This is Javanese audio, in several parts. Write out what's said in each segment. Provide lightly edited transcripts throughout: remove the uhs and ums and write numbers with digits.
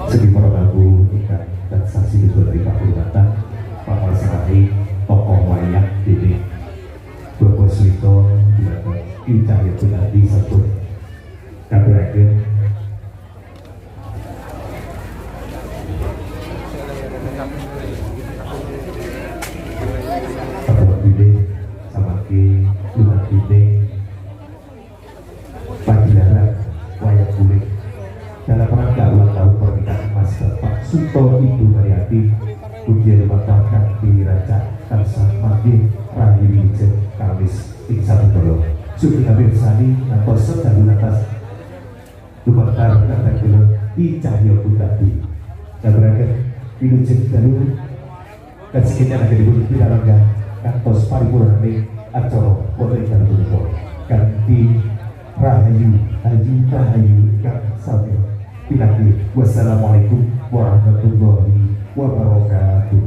Segi para tamu ikan dan saksi diberi kehormatan Pak Serahi tokoh wayang dini Bapak Swito dilakukan Icah itu tadi satu kaberagen Bapak Bide Samaki Lumat Bide Padilaran wayang kulit dalam rangka ulang tahun pernikahan Mas Bapak Suto Ibu Mariati Puji Lumatkan di Raja Tansah Manggi Rahi Wijen Kamis Iksan Tolo Suki Kabir Sani Nantos Sedalu Lantas Lumatkan Kata Gelo Di Cahyo Bundadi Kabirakan Wilujen Dalu dan sekitar akan dibunuh di dalam kantos paripurane Acoro Kota Ikan Bulupo Ganti Rahayu Rahayu Kang Samil Pilati Wassalamualaikum warahmatullahi wabarakatuh.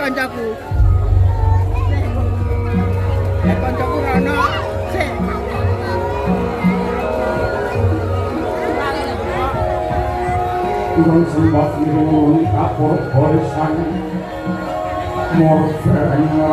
Koncoku. Ya koncoku rono sik. Ilang sembah nyuwun kapur barisan morfena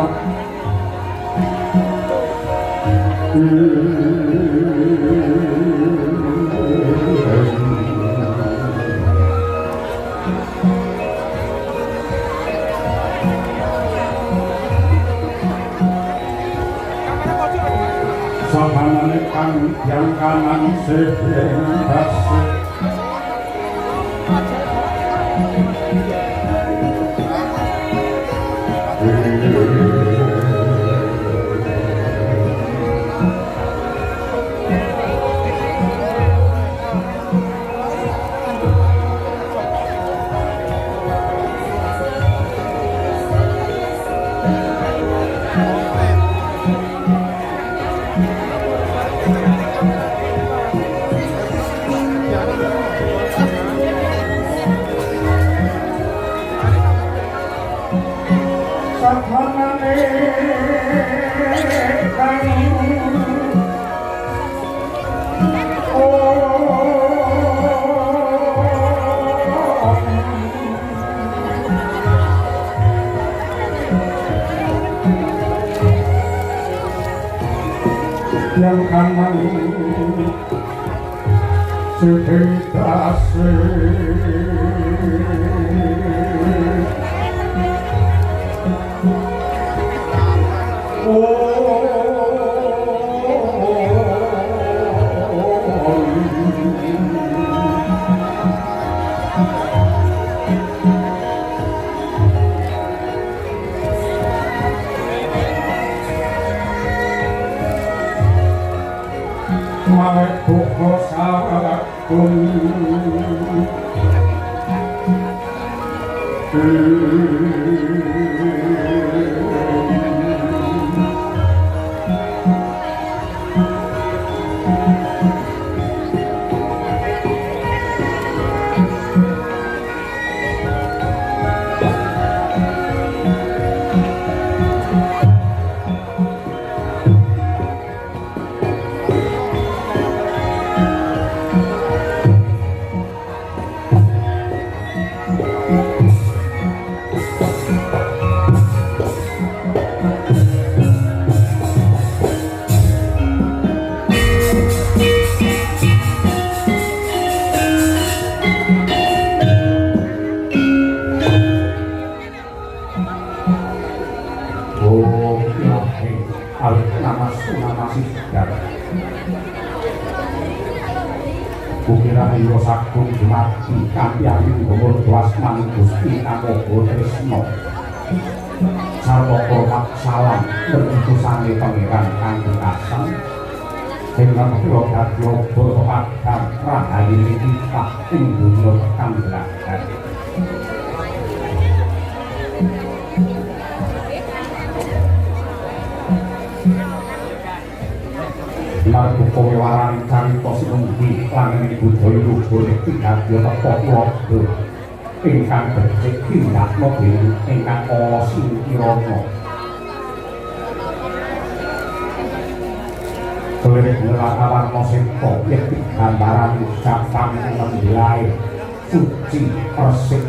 samanane kang yang kanan sebentas yang kanan sekitar Kukira ilo sagung jumati kampianing gomor duasman Gusti Kamogo Tresno sarwa hormat salam berutusane pangeran Kanjeng Kasang dengan kula dadya basa padhang rahayine kita ing donya kang belajar Lagu kewewaran carita sinunggi langene budaya luhur tindak teko klodo ingkang becik tindakno dening ingkang ala sing kirana Kulirik ngelakawan moseko yek gambaran ucapan menilai suci persik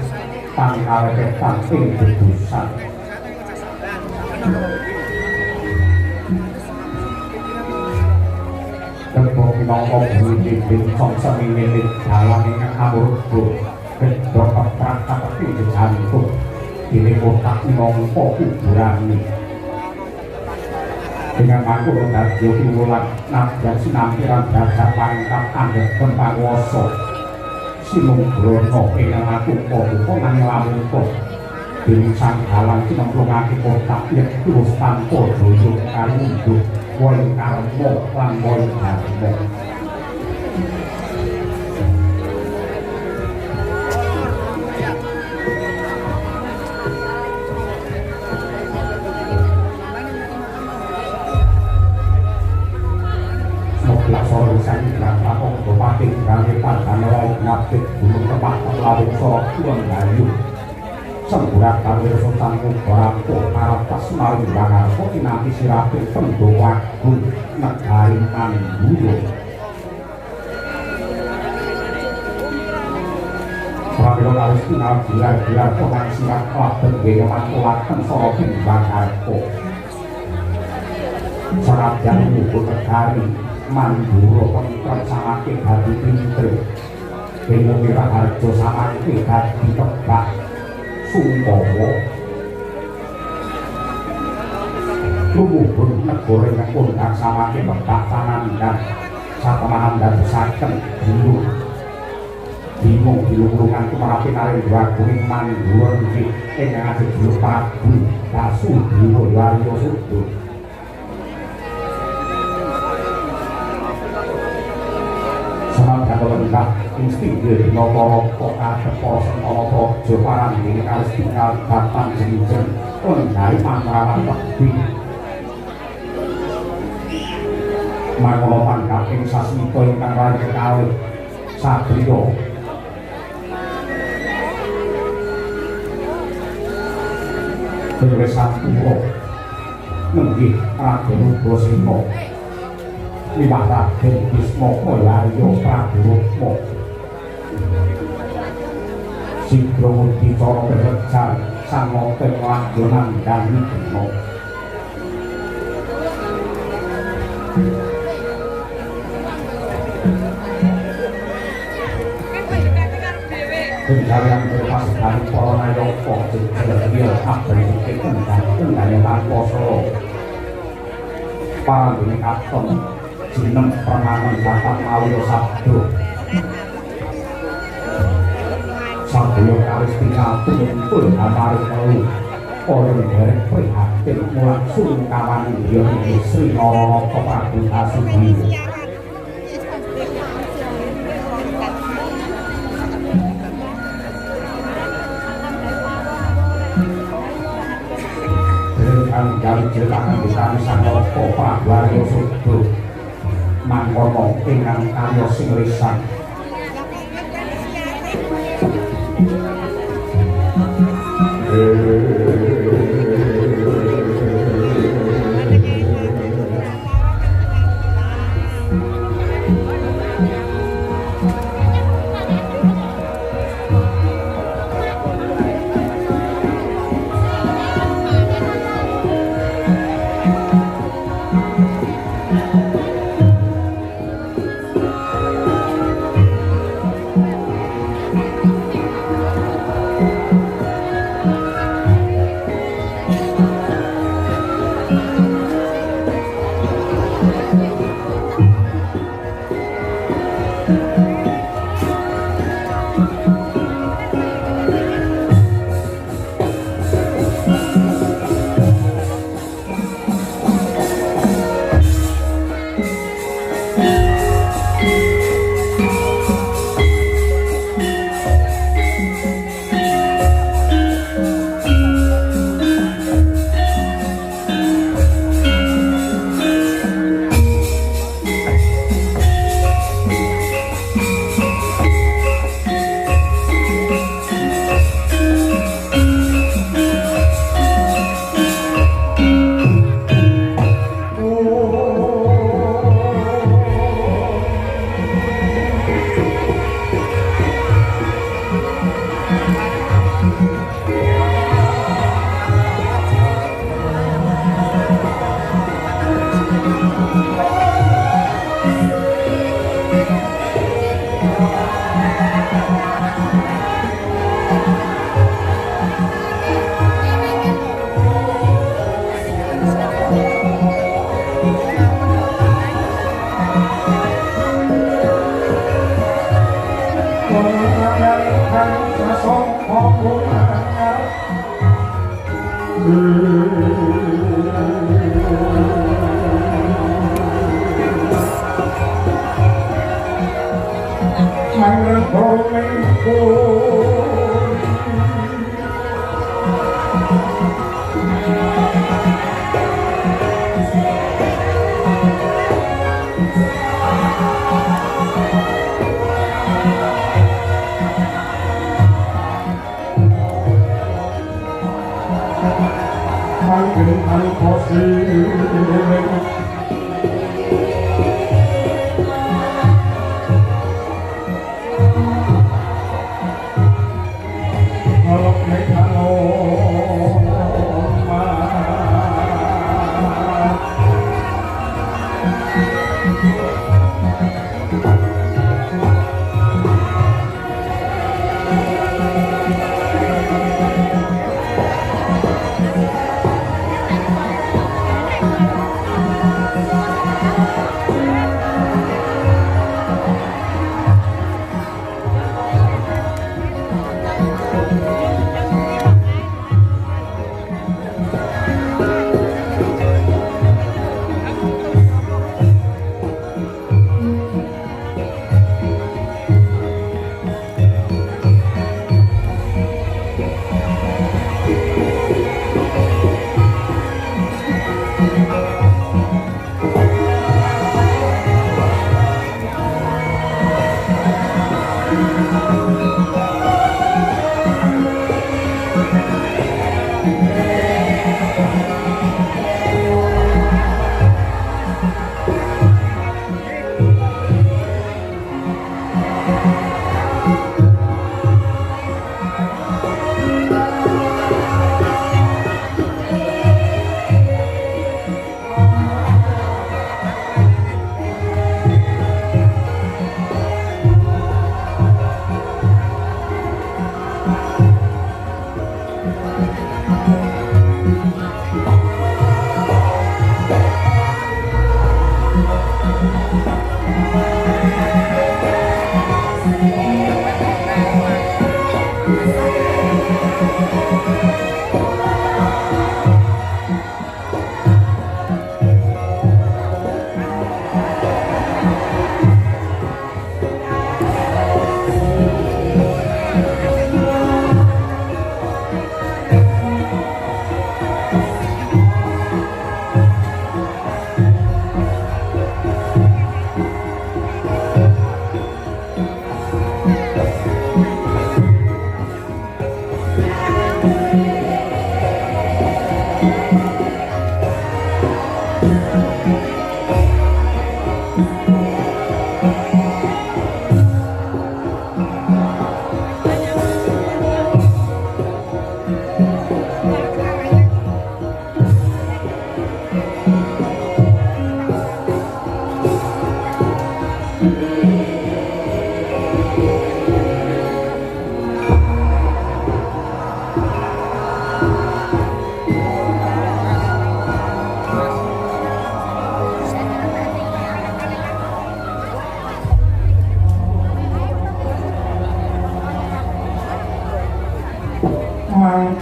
tangkaleketan ing bebusan Kebo minangka bumi bincang semingin dalang ingkang amurga kedok keprakak ing jantung dene kotak minangka kuburane dengan mangkuk dadya piwulan nadyan sinampiran dadak pangkat anggen panguwasa sinunggrana ingkang atupa upa nanging lamun dening sang dalang sinemplungake kotak yen terus tanpa dosa karunduk wong karma lan wong dharma Laksana sang Rata Bupati kangge padhanara ngabdi gunung tempat lawuh sora kuwon gayu semburat kawir sultan Mubarako aratas malimbangar kinanti sirape pendho wagung negari Mandura Pramila kawis tingal gelar-gelar ponan sirat klaben gaya mangkulaken sara Bimbangarko Sanadyan mugo negari Mandura pemitrang samake dadi pinter Dene Wiraharja samake dadi tebak Sumbawa Lumuhun negara ingkang kondhang samake tebak panandhan satemahan dadosaken bingung dilungkrungan tumrape Narendra kuning Mandura nggih ingkang ajeng Prabu Basudewa Warya Sudha Semangat insting diri para para sentara praja parandene kalis tinggal batang jenjen kendhari mantrawan wekti mangala pangkating sasmita ingkang rayi kalih satriya Dewesan Pura nenggih Raden Ugrasena liwat Raden Bismaka Larya Prabu Rukma Sigrawati cara berejar sang moten langgonan dami beno Pencarian berpas dari para nayaka jejel kabeh iki kendhane tanpa solo parandene katon jeneng permanen dapat mawuh sabdo Sabdo kalis tinggal tumpul amari telu orang derek prihatin mulak sungkawan dia Sri Narayana Prabu Basudewa dengan dari jelakan disani sang Prabu Warya Sudha mangkono ingkang karya sing lisan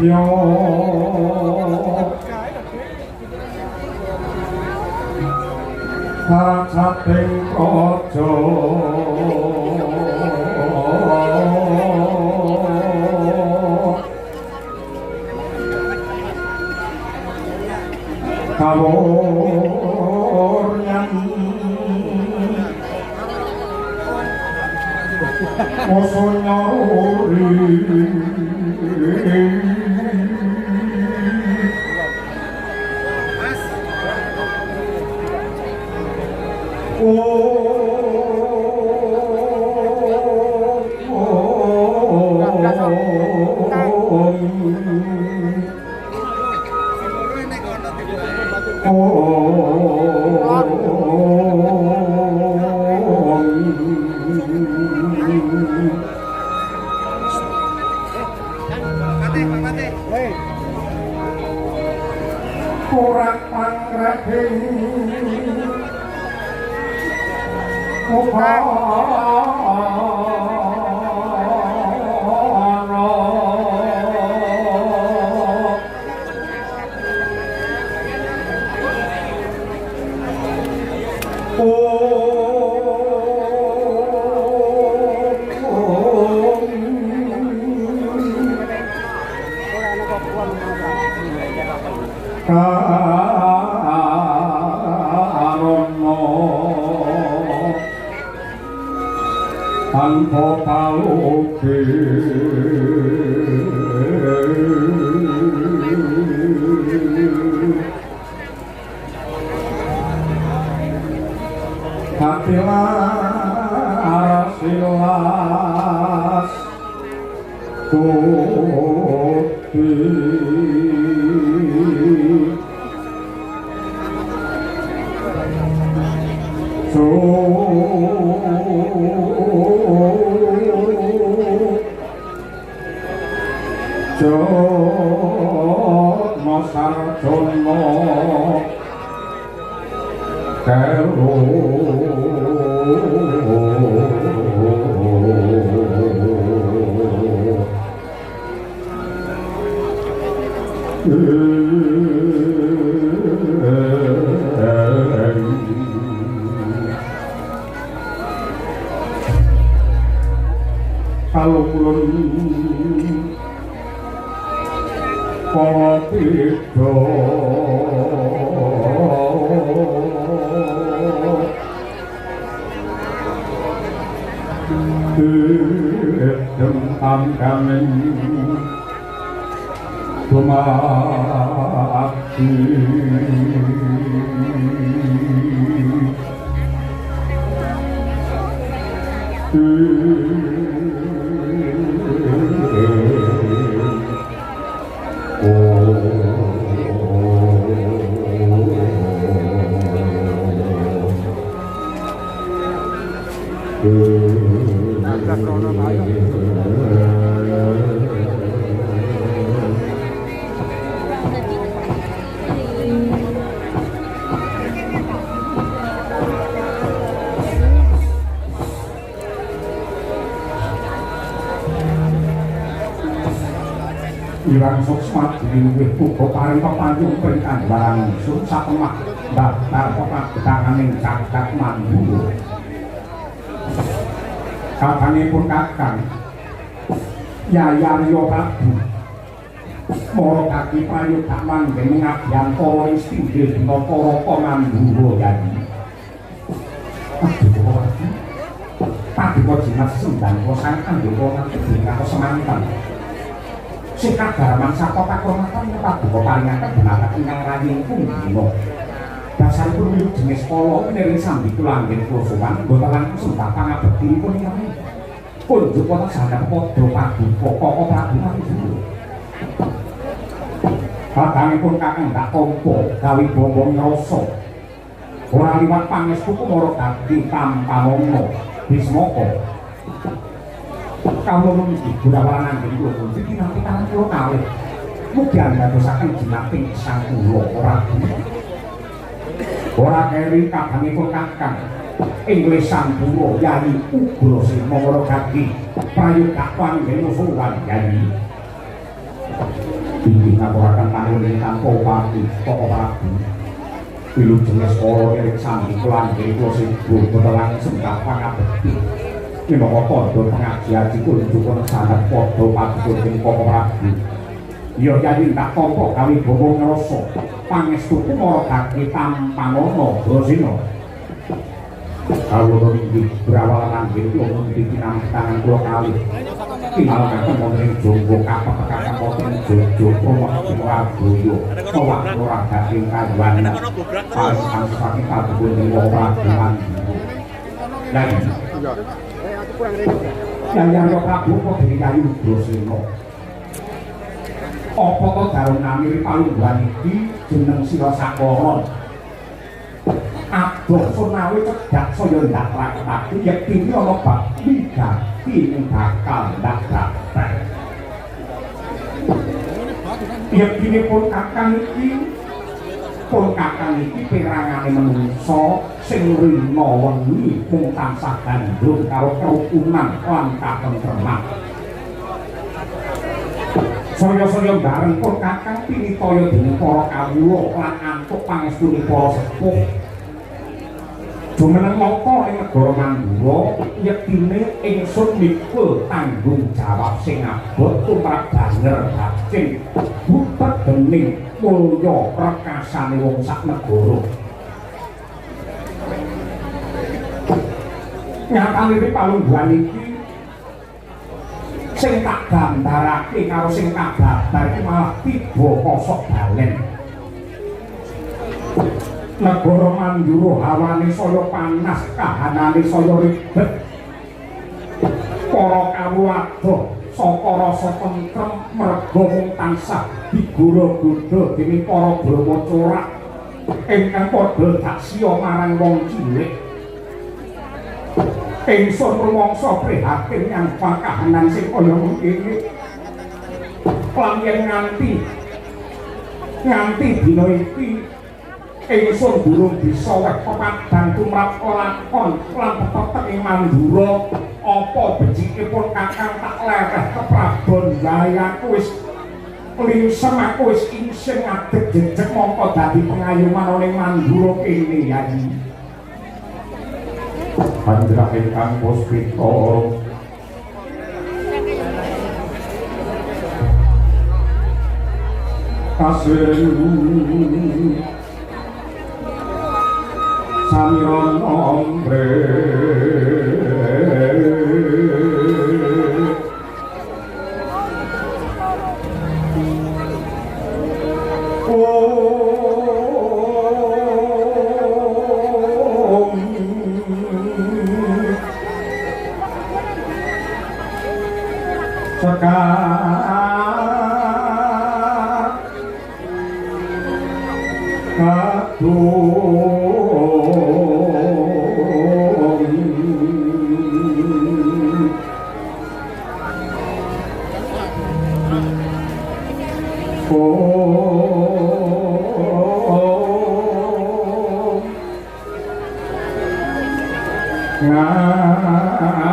โยพระชัดเป็นโอโจขบวนยังโอโซนโนรีโอ้โอ้ tanpa paluke hati silas kuti Jotma sarjana karo kalau kulon Pawapito Tentang kami Tumaki Irang suksmat diluwih uga paring pepanjung pringkan barang suksa temah daftar pepagedanganing cagak Mandura. Kadanipun kakang Yayarya Prabu Mara kaki prayoga manggih ngabyan para istinggih dina para Mandura yani. Paduka jimat sendang kosan kanggo kanggo semanten. Sikap garaman saka pakurmatan paduka paringaken dumateng ingkang raying punggina. Dasaripun wiwit jenis kala nering sambi kulanggen kusuman boten langkung sembah pangabektinipun ingkang kunjuk wonten sandhap padha paduka Koko Prabu Mandura. Kadangipun kakang tak tampa gawe bombong rasa. Ora liwat pangestu kumara dadi Tampamana Bismaka. Kawula niki Gunawarna nggih kula pun dinanti kalian kula kalih. Mugi andadosaken jinating sang kula ora keri kadangipun kakang Inggris Sambura Yayi Ugrasena Mara Gati prayoga panggih suwan Yayi. Tinggi ngapuraken panuwun tanpa pati Koko Prabu. Wilujeng Skala ing sami kulangge kula sibuk boten sembah pangabekti. Minangka tandha pengajian dikunjuk sanad padha paduka ing Koko Prabu. Ya Yayi tak tampa gawe bombong rasa pangestu Mara Gati Tampamana Brasena. Kawula inggih berawal manggih kula pinampi tangan kula kalih. Kinalaken wonten ing jangga kapekatan wonten Jojo Praboyo. Kawak ora dadi kajuan. Pasan saking paduka ing Koko Prabu Mandura. Lah Yayarya Prabu kok Yayi Ugrasena. Apa to darung namiri palungguhan iki jeneng Sira Sakara. Adoh sunawi cedhak saya ndak lakoni yektine ana bab wigati ing bakal ndak praktek. Yektine pun kakang iki pun kakang iki pirangane menungsa sing rina wengi mung tansah gandrung karo kerukunan lan katentreman. Saya-saya bareng pun kakang pinitaya dening para kawula lan antuk pangestune para sepuh. Jumeneng mangka ing negara Mandura yektine ingsun mikul tanggung jawab sing abot tumrap banger bacing butet dening mulya rekasane wong sak negara. Nyatane palungguhan iki sing tak gambarake karo sing kababar iki malah tiba kosok balen. Negara Mandura hawane saya panas, kahanane saya ribet. Para kawula saka rasa tentrem merga mung tansah digura-gudha dening para brahmacora ingkang padha daksya marang wong cilik. Ingsun rumangsa prihatin yang kahanan sing kaya ngene. Lan yen nganti dina iki ingsun durung bisa wek pepadang tumrap lakon lan tetep ing Mandura apa becikipun kakang tak lereh keprabon gayaku wis lingsem aku wis insing ngadeg jejeg mongko dadi pengayuman ning Mandura kene Yayi. Panjenengan ingkang puspita kasih Samiron ombre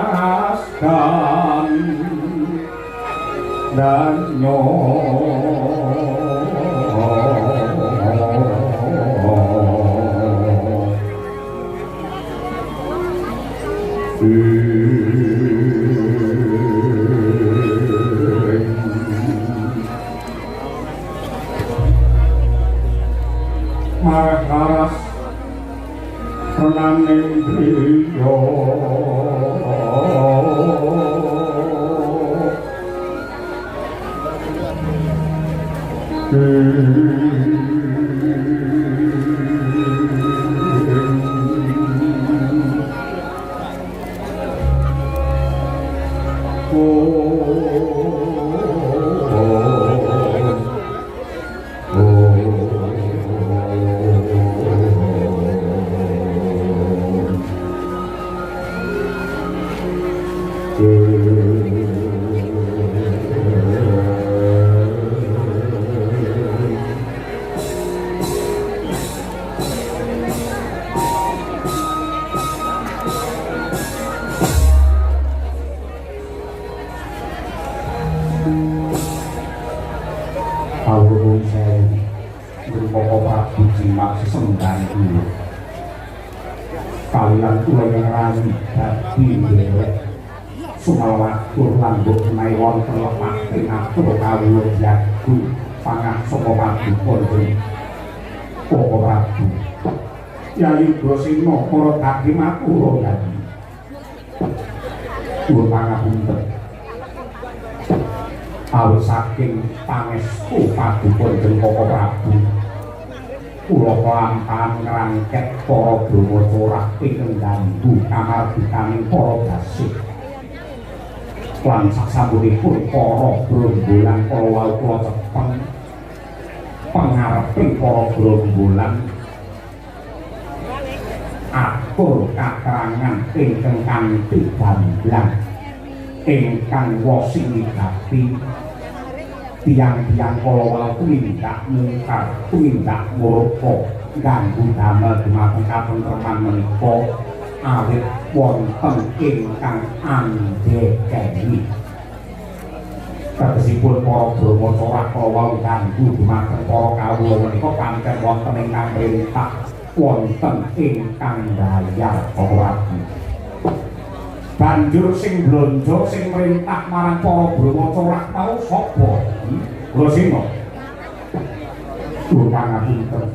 ngaskan dan marah renaning griya kalian kula yang rani dadi ndelok sumawatur lan mbok menawi wonten lemah ing atur kawula jagu pangaksa padupun Para Prabu Yayi Drasena para dadi matura Yayi kula pangapunten awit saking pangestu padupun Para Prabu kula kelampahan ngrangket para brahmacora ing nganggo kamardikaning para dasih lan sasampunipun para brombolan kala wau kula cepeng pangareping para brombolan atur katerangan ingkang kanthi gamblang ingkang wosing ngigati tiang-tiang kala tumindak mungkar tumindak murka ganggu damel dumateng katentreman menika awit wonten ingkang andhekeni tegesipun para brahmacara kala ganggu dumateng para kawula menika pancen wonten ingkang perintah wonten ingkang bayar ora banjur sing blonjo sing merintah marang para brahmacara tau sapa Grosino pangapunten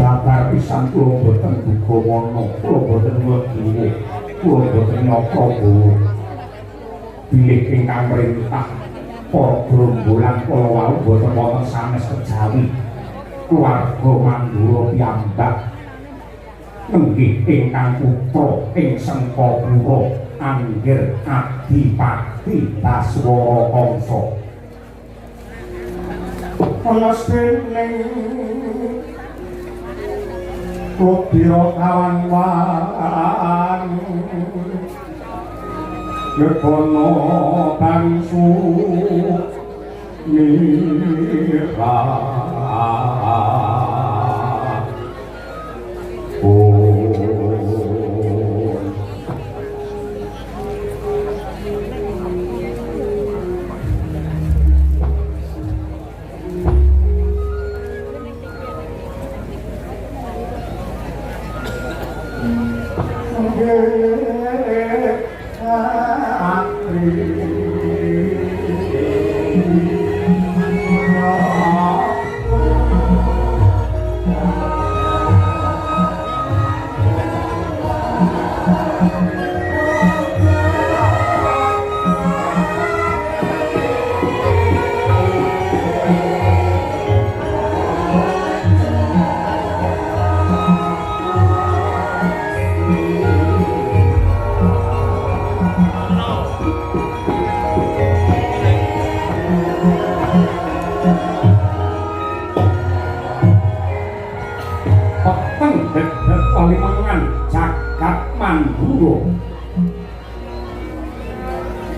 babar pisan kula boten duga wana kula boten wedi kula boten nyapa bilih ingkang merintah para gerombolan kala wau boten wonten sanes kejawi keluarga Mandura piyambak nenggih ingkang putra ing Sengkapura Anggir Adipati Baswara Kamsa ana dening Rudira kawan-wan Yekono bangsu nira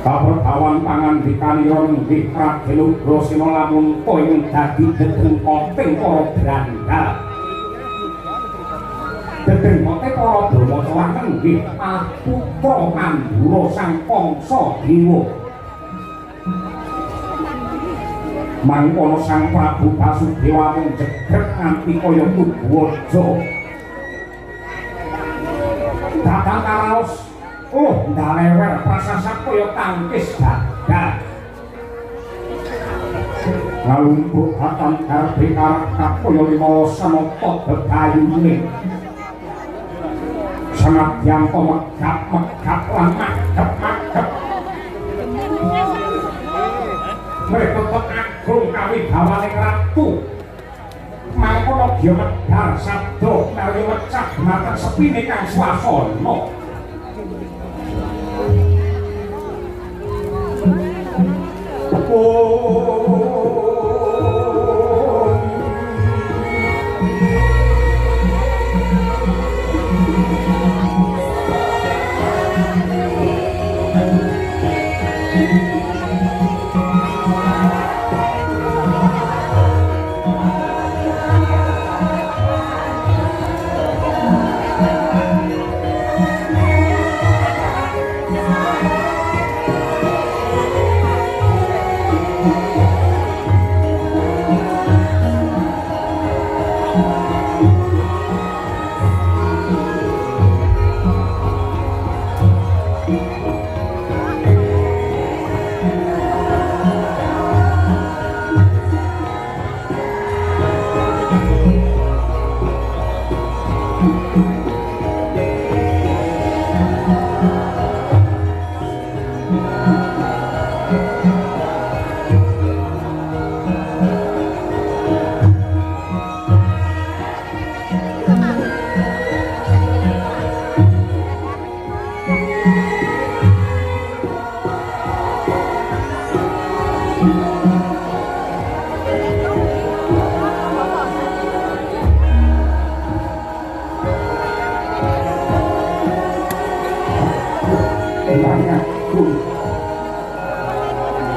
kapertawan pangan dikanyon di Pradelung Grosino lamun koyong dadi dedeng koting para berandal dedeng koting para brahmacara nenggih putra Mandura sang Kangsa Dewa mangkono sang Prabu Basudewa mung jegrek nganti kaya Tuguwaja datang karaos ndalewer prasasat kaya tangkis dadah ngalumpuh hatan garbe karakap kaya limala sanapa bebayune senadyan megap lan magep mereka agung kawibawaning ratu mangkono dia medhar sabda menawi mecah mata sepine kang swasana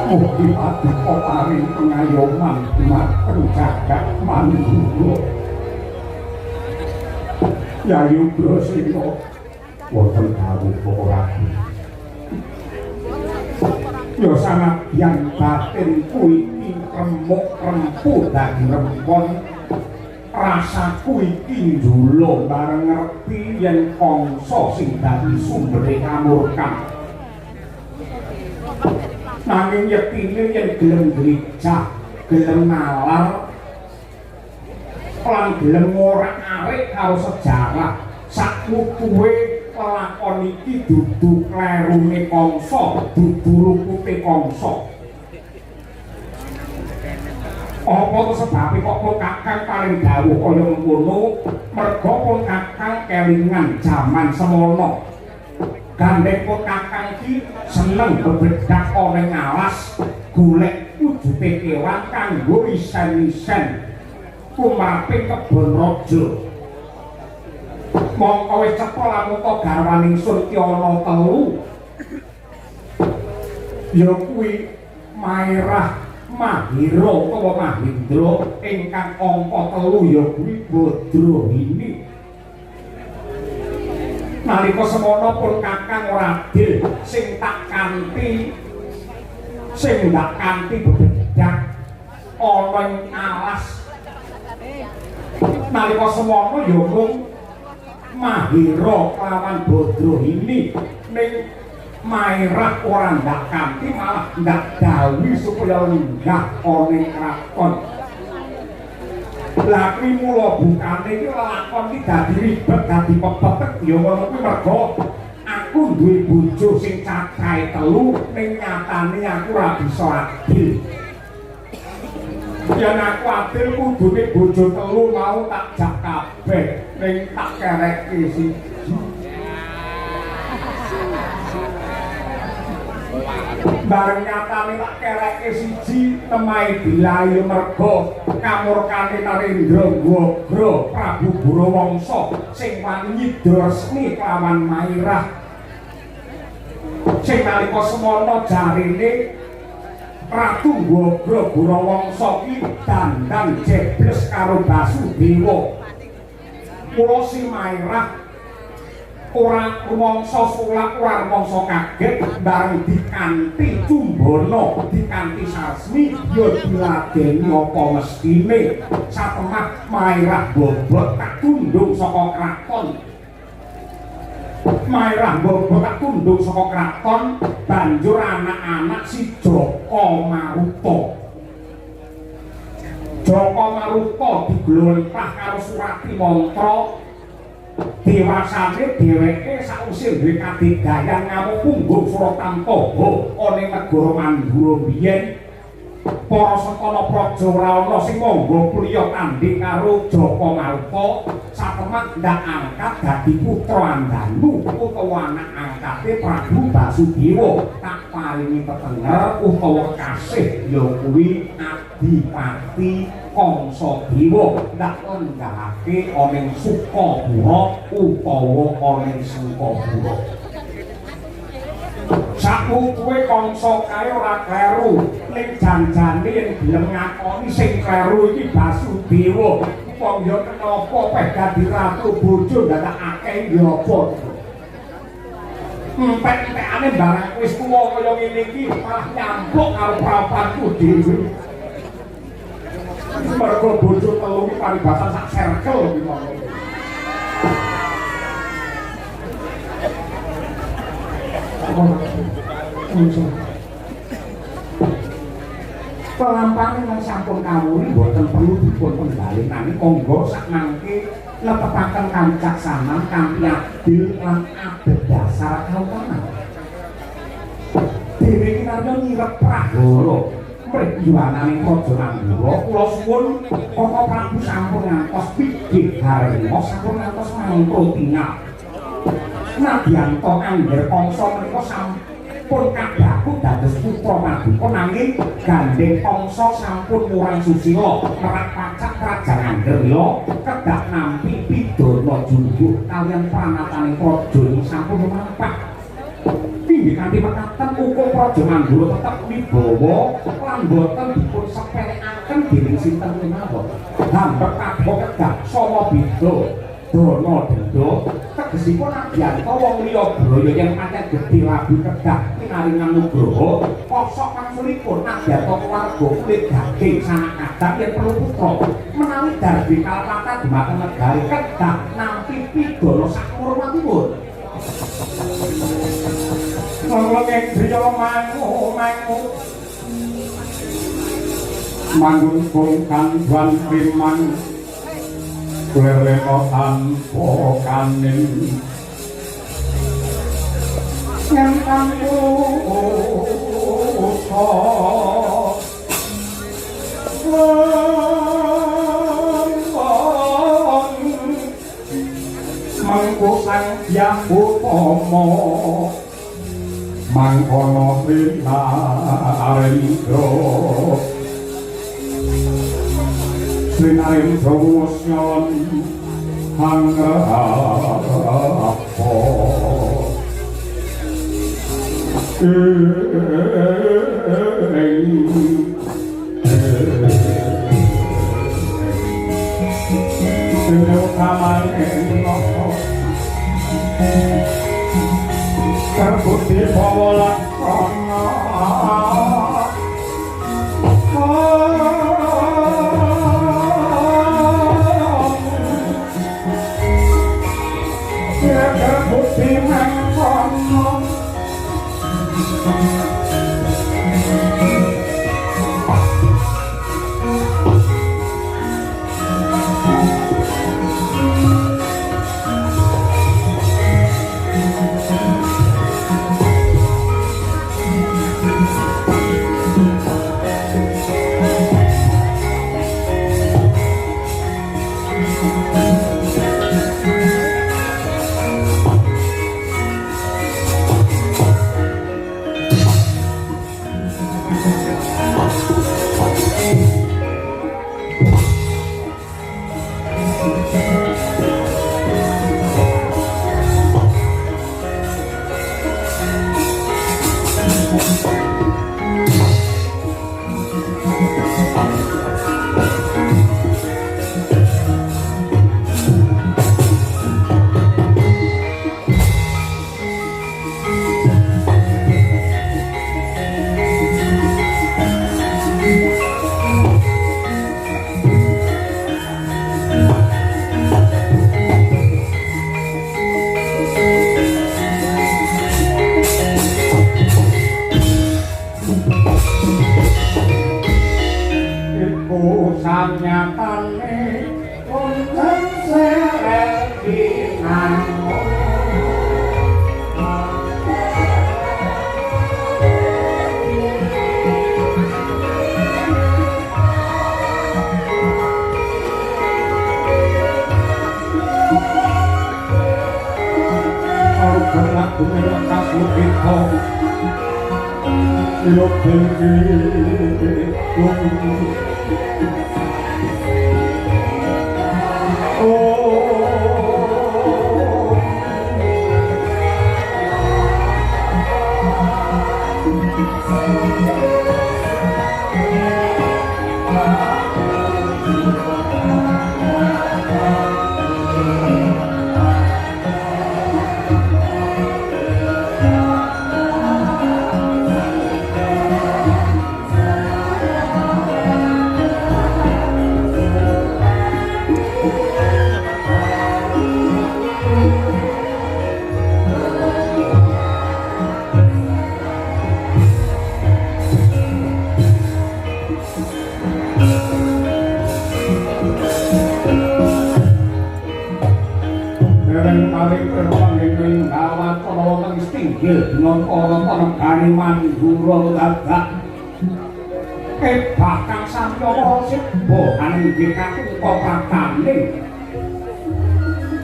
Mugi paduka paring pengayoman dumateng jagat manungsa. Yayu Brasena wonten kawuh ora. Ya sanadyan batin kuwi remuk rempu dadi rempon rasaku iki njula bareng ngerti yen kangsa sing dadi sumbere kamurkan nanging yektine yen gelem gereja gelem nalar lan gelem ngorak-arik karo sejarah sakukuwe lakon iki dudu klerune kangsa dudu lupute kangsa. Apa to sebabe kok pun kakang paling dawuh kaya ngono merga pun kakang kelingan jaman semono gandeng pun kakang iki seneng bebedak ana ing alas golek wujude kewan kanggo isen-isen kumaping kebon raja. Mongko wis cepet lamun to garwaning Suryana telu ya kuwi Mairah Mahira utawa Mahindra ingkang angka 3 ya kuwi Badrahini. Nalika semana pun kakang ora adil sing tak kanthi sing ndak kanthi bebedak ana ing alas. Nalika semana ya mung Mahira lawan Badrahini ning Mairah ora ndak kanthi malah ndak dawuh supaya lenggah ana ing kraton. Lah kuwi mula bukane iki lakon iki dadi ribet dadi pepetek ya ngono kuwi mergo aku duwe bojo sing cacahe 3 ning nyatane aku ora bisa adil. Yen aku adil kudune bojo 3 mau tak jak kabeh ning tak kereke siji. Bareng nyatane tak kereke siji temai dilayu merga kamurkane Narendra Gwagra Prabu Burawangsa sing wani nyidra resmi kelawan Mairah sing nalika semana jarine Ratu Gwagra Burawangsa iki dandan jebles karo Basudewa. Mula si Mairah ora rumangsa sulak ora rumangsa kaget bareng dikanthi cumbana dikanthi sasmi ya diladeni apa mestine satemah Mairah bobot tak tundung saka kraton. Mairah bobot tak tundung saka kraton banjur anak-anak si Jaka Maruta. Jaka Maruta diglontrah karo Surati mantra dewasane dheweke sausé duwe kadigdayan ngamuk punggung Suratamtaha ana ing negara Mandura biyen. Para sentana praja ora ana sing mangga priya tandhing karo Jaka Maruta satemah ndak angkat dadi putra Andanu utawa anak angkate Prabu Basudewa tak paringi tetenger utawa kasih ya kuwi Adipati Kamsadewa ndak lenggahake ana ing Sukabura utawa ana ing Sukabura. Saku kuwe kangsa kae ora kleru ning janjane yen gelem ngakoni sing kleru iki Basudewa wong ya kenapa peh dadi ratu bojo dadak akeh ya apa empek-empekane barang wis tuwa kaya ngene iki malah nyampuk karo prapanku dhewe mergo bojo 3 iki paribasan sak circle iki ngono. Pelampane nang sampun kawuli boten perlu dipun pendhalih nanging monggo sak mangke netepaken kawicaksanan kanthi adil lan adhedhasar kautaman. Dewi kinarya nyirep Prahara mrih yuwanane Praja Mandura kula suwun Koko Prabu sampun ngantos pidhih harema sampun ngantos mangko tingal. Nadyanto angger kangsa menika sampun kadhaku dados putra Maduka nanging gandeng kangsa sampun murang susila merak pacak Krajan Anggerya kedah nampi pidana jumbuh kaliyan pranatane praja sampun mampah. inggih kanthi mekaten ukum Praja Manggala tetep wibawa lan boten dipun sepelekaken dening sinten kemawon. Hambek kabeh kedah sama beda dana denda tegesipun adyanta wong liya braya yen pancen gedhe labi kedah pinaringan nugraha kosok pangsulipun adyanta keluarga kulit daging sanak kadang yen perlu putra menawi darbi kalpatan dhumateng negari kedah nampi pidana sakurmatipun. Ngolongeng driya mangun pungkan dwan riman leleno tanpa kanin yang tanpa mangku sang yang utama mangkono rina arendra Sinaring Jawasyon Hangrapo Sinaw kamarin Terbukti bawalan kono terbukti mengkono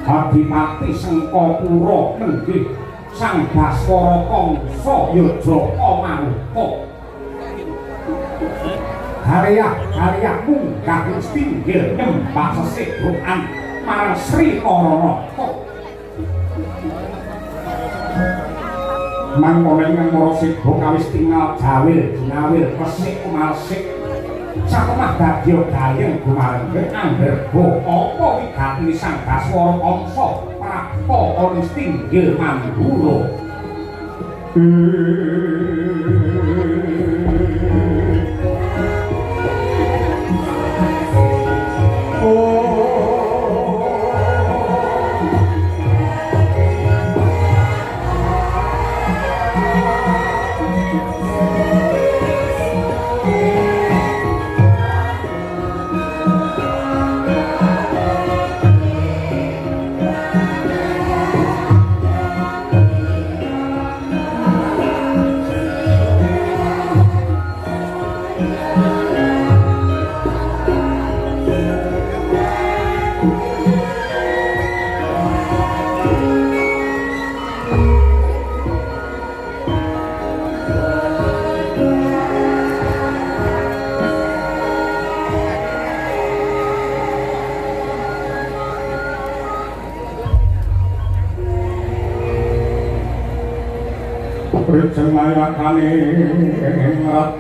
Adipati Sengkapura nenggih Sang Baswara Kangsa Yadra Amaruta Haryah munggah setinggil nyembah sesebrokan marang Sri Maranata mangkono ingkang marasida kawis tingal jawil jinawil resik kumalsik satemah dadya gayeng gumarengge anggerga apa wigati sang Baswara Kamsa prapta ana tinggil mandura Cengayaane engrat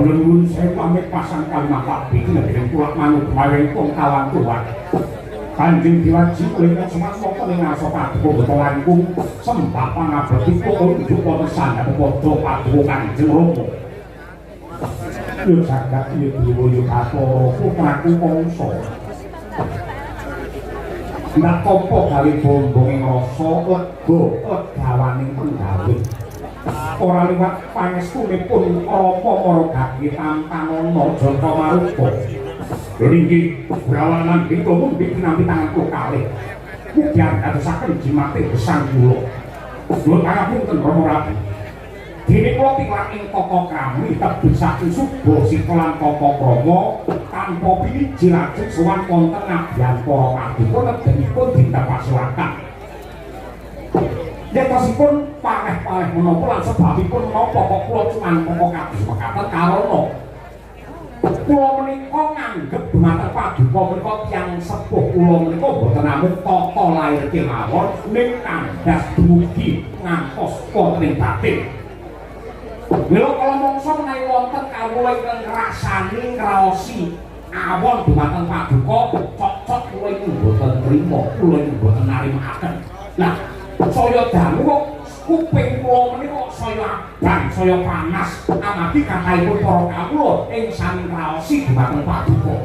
Ulun saya pamit pasang kalimat tapi dengan kulak manuk maweng kong kawan tuan Kanjeng Diwaji oleh semat moko ning ngaso paduka betelangkung sembah pangabekti kok unjuk wonten sandhap padha paduka Kanjeng Rama yo jagat yo dewa yo Bathara putraku Kamsa ndak apa gawe bombong rasa lega gawaning penggawe ora liwat pangestunipun apa maragati tampanana Jaka Marupa. Nggih, brawanan kita mung dinampi tanganku kalih. Mugian kadosaken jimate gesang kula. Nuwun pangapunten Rama Rabi. Dene kula tilar ing Tata Krami tebih saking Suba Sita lan Tata Krama tanpa piniji lajeng sowan wonten ngabyan para paduka nedenipun dintapasilaken. Yekosipun pareh-pareh menapa lan sebabipun menapa kok kula cuman pokok kados mekaten karana kula menika nganggep dumateng paduka menika tiyang sepuh kula menika boten namung tata lair kemawon ning kandhas dumugi ngantos wonten ing batin. Mila kala mangsa menawi wonten kawula ingkang ngrasani ngraosi awon dumateng paduka cocok kula iki boten trima, kula iki boten narimaken. Lah saya dangu kok kuping kula menika saya abang, saya panas amargi kathahipun para kawula ing sami ngraosi dumateng paduka.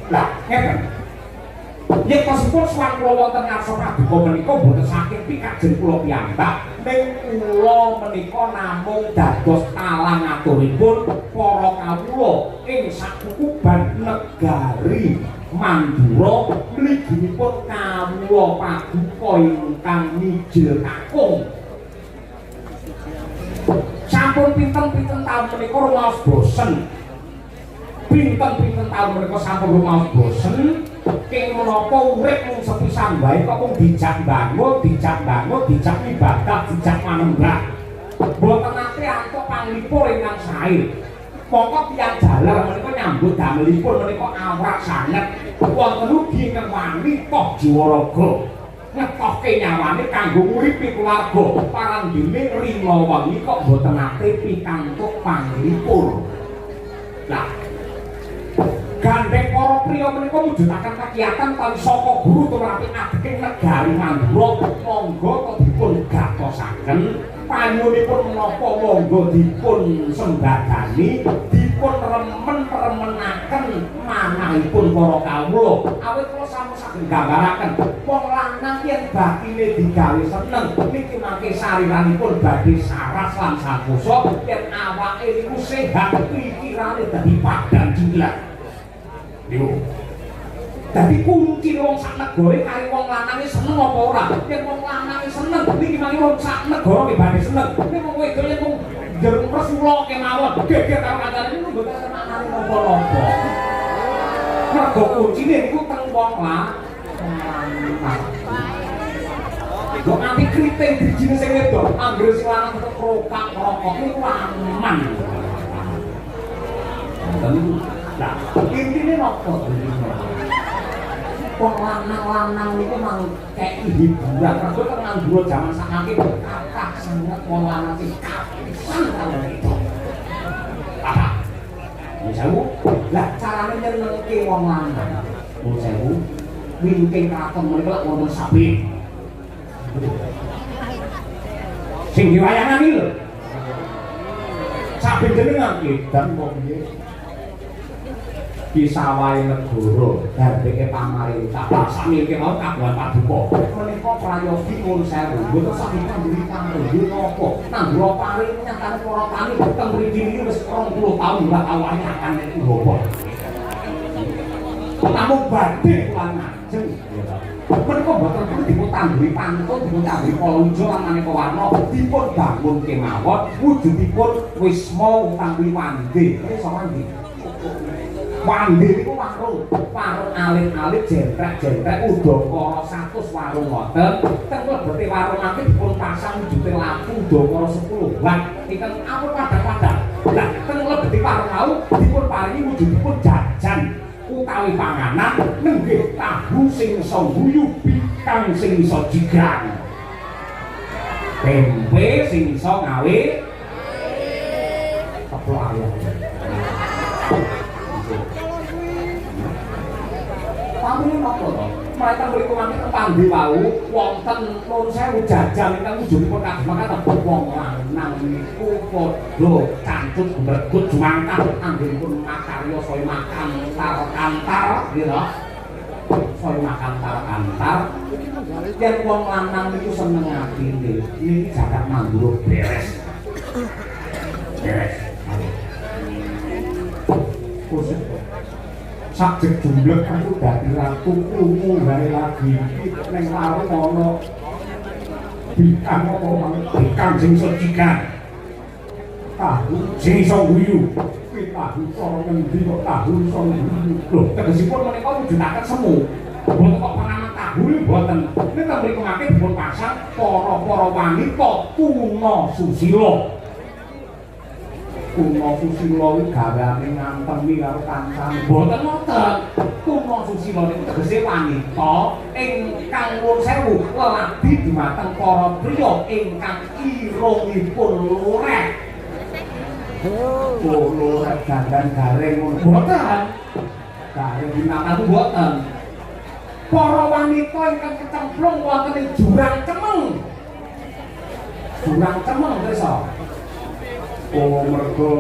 Lah ngeten. Yen pasipun suwan kula wonten ngarsa paduka menika boten saking pikajen kula piyambak, ning kula menika namung dados talang aturipun para kawula ing sakukuban negari Mandura mliginipun kawula paduka ingkang mijil kakung. Sampun pinten-pinten taun menika rumaos bosen. Pinten-pinten taun menika sampun rumaos bosen. King menapa urip mung sepisan wae kok mung dijak bangun, dijak ibadah, dijak manembah. Mboten nate antuk panglipur ingkang sae. Mongko tiyang jaler menika nyambut damelipun menika awrak sanget. Wonten ugi ingkang wani toh jiwaraga. Ngetokke nyawane kanggo nguripi keluarga. Parandene rina wengi kok mboten nate pikantuk panglipur. Lah gandeng para priya menika mujudaken kegiatan tawi saka guru tumrap adeking negari Mandura monggo kok dipun gatosaken panyunipun menapa monggo dipun sembadani dipun remen-remenaken manahipun para kawula awit kula sampun saged gambaraken wong lanang yen batine digawe seneng niki mangke sariranipun badhe saras lan sakosa yen awake niku sehat pikirane dadi padang jinglah. Yo. Dadi kunci wong sak negara kali wong lanange seneng apa ora? Yen wong lanange seneng, niki mangke wong sak negara badhe seneng. Nek wong wedok yen wong jeruk resula kemawon, geger karo kancane niku mboten maknane napa-napa. Mergo kuncine niku teng wong lanang. Kok nanti kriting dijine sing wedok, anggere sing lanang tetep rokak rokok niku aman. Nah, intine napa? Wong lanang-lanang niku mang kek hiburan. Mergo teng Mandura jaman sakniki kathah sanget wong lanang sing kapisan karo itu. Apa? Sewu. Lah carane nyenengke wong lanang. Sewu. Wingking kraton menika wonten sapi. Sing diwayangan iki lho. Sapi jenengan edan kok piye? Kisawai negara gandenge pamarentah sakniki mau kagungan paduka menika prayogi pun sewu mboten sakit kangge pangangge napa Mandura paring nyatane para tani teng mriki iki wis 20 taun ora awake akan nek ngobok namung badhe lan ajeng menika mboten perlu dipun tamburi pantun dipun tamburi palunjo lan maneka warna dipun bangun kemawon wujudipun wisma utawi wande iso wandi wandi niku warung alit-alit jentrek-jentrek udakara 100 warung ngoten teng lebete warung nanti dipun pasang wujude lampu udakara 10 watt ingkang ampun padang-padang lah teng lebete warung mau dipun paringi wujudipun jajan utawi panganan nenggih tahu sing iso guyu pikang sing iso jigang tempe sing iso gawe keplok ayam. Tapi napa to? Mereka mriku mangke tembang wau wonten nuwun sewu jajan ingkang wujudipun kados makaten wong lanang niku padha cantut mbregut jumangkah anggenipun makarya saya makan tar-kantar nggih saya makan tar-kantar yen wong lanang niku seneng atine niki jagat Mandura beres khusus sakjek jumblek aku dadi ratu krungu wae lagi ning warung ana bikang apa bikang sing secikan tahu sing iso guyu kuwi tahu cara ngendi kok tahu iso guyu lho tegesipun menika wujudaken semu boten kok panganan kaburi boten nek mriku mangke dipun pasang para wanita kuna susila kuwi gaweane ngantemi karo kancane boten wonten kuna susila niku tegese wanita ingkang nuwun sewu lelabi dumateng para priya ingkang irungipun lureh lureh dandan garing ngono boten garing dinamatu boten para wanita ingkang kecemplung wonten ing jurang cemeng desa mergo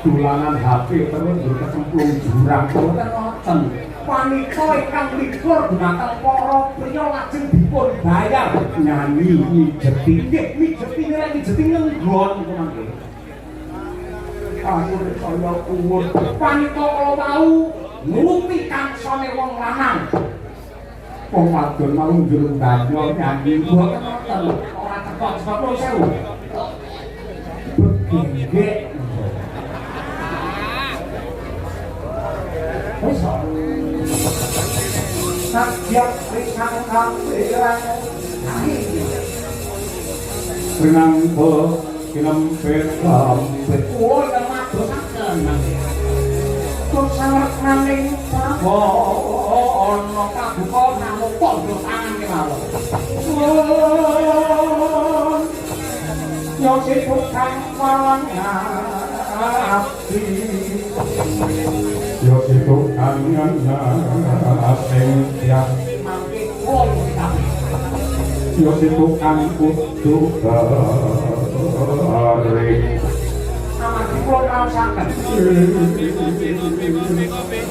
dolanan HP terus kecemplung jurang boten wonten wanita ingkang likur dumateng para priya lajeng dipun bayar nyanyi mijeti nggon mangke aku kaya umur wanita kala wau nuruti kangsane wong lanang wong wadon mau njur banyo nyanyi boten wonten ora cepet-cepet lho sewu begege wis Sajak risang kampiran Renang po kinempet kampet Woy ang madosakan Kung sangat maning sabon No kabuko namong pondosangan ni malo Yung sibukang malangnya api Yo itu kangen asing tiap Yo itu kan kudu garing Amat dipun rasakan